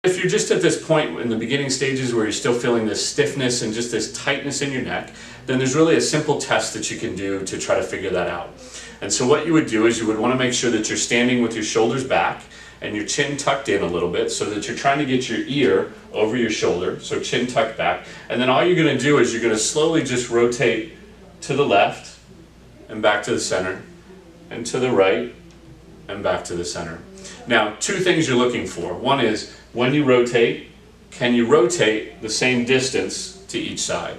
If you're just at this point in the beginning stages where you're still feeling this stiffness and just this tightness in your neck, then there's really a simple test that you can do to try to figure that out. And so what you would do is you would want to make sure that you're standing with your shoulders back and your chin tucked in a little bit so that you're trying to get your ear over your shoulder, so chin tucked back. And then all you're going to do is you're going to slowly just rotate to the left and back to the center, and to the right and back to the center. Now, two things you're looking for. One is, when you rotate, can you rotate the same distance to each side?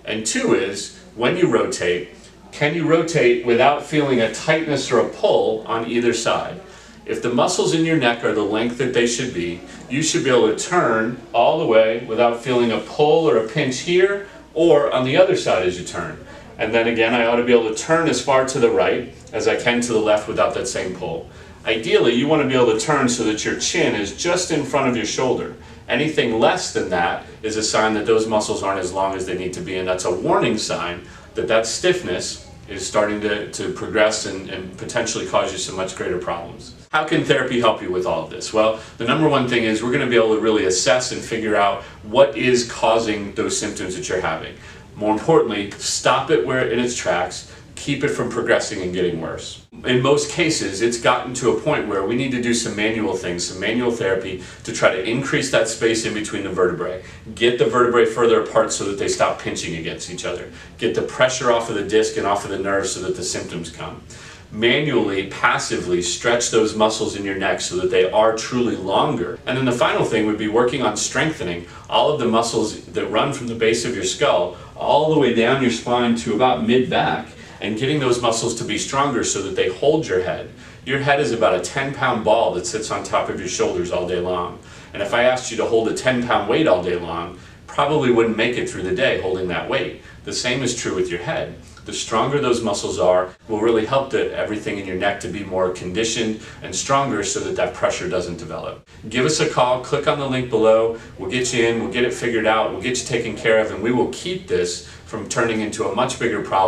And two is, when you rotate, can you rotate without feeling a tightness or a pull on either side? If the muscles in your neck are the length that they should be, you should be able to turn all the way without feeling a pull or a pinch here or on the other side as you turn. And then again, I ought to be able to turn as far to the right as I can to the left without that same pull. Ideally, you want to be able to turn so that your chin is just in front of your shoulder. Anything less than that is a sign that those muscles aren't as long as they need to be, and that's a warning sign that that stiffness is starting to progress and potentially cause you some much greater problems. How can therapy help you with all of this? Well, the number one thing is we're going to be able to really assess and figure out what is causing those symptoms that you're having. More importantly, stop it in its tracks, keep it from progressing and getting worse. In most cases, it's gotten to a point where we need to do some manual things, some manual therapy to try to increase that space in between the vertebrae. Get the vertebrae further apart so that they stop pinching against each other. Get the pressure off of the disc and off of the nerve so that the symptoms come. Manually, passively stretch those muscles in your neck so that they are truly longer. And then the final thing would be working on strengthening all of the muscles that run from the base of your skull all the way down your spine to about mid-back, and getting those muscles to be stronger so that they hold your head. Your head is about a 10-pound ball that sits on top of your shoulders all day long. And if I asked you to hold a 10-pound weight all day long, probably wouldn't make it through the day holding that weight. The same is true with your head. The stronger those muscles are will really help everything in your neck to be more conditioned and stronger so that that pressure doesn't develop. Give us a call, click on the link below, we'll get you in, we'll get it figured out, we'll get you taken care of, and we will keep this from turning into a much bigger problem.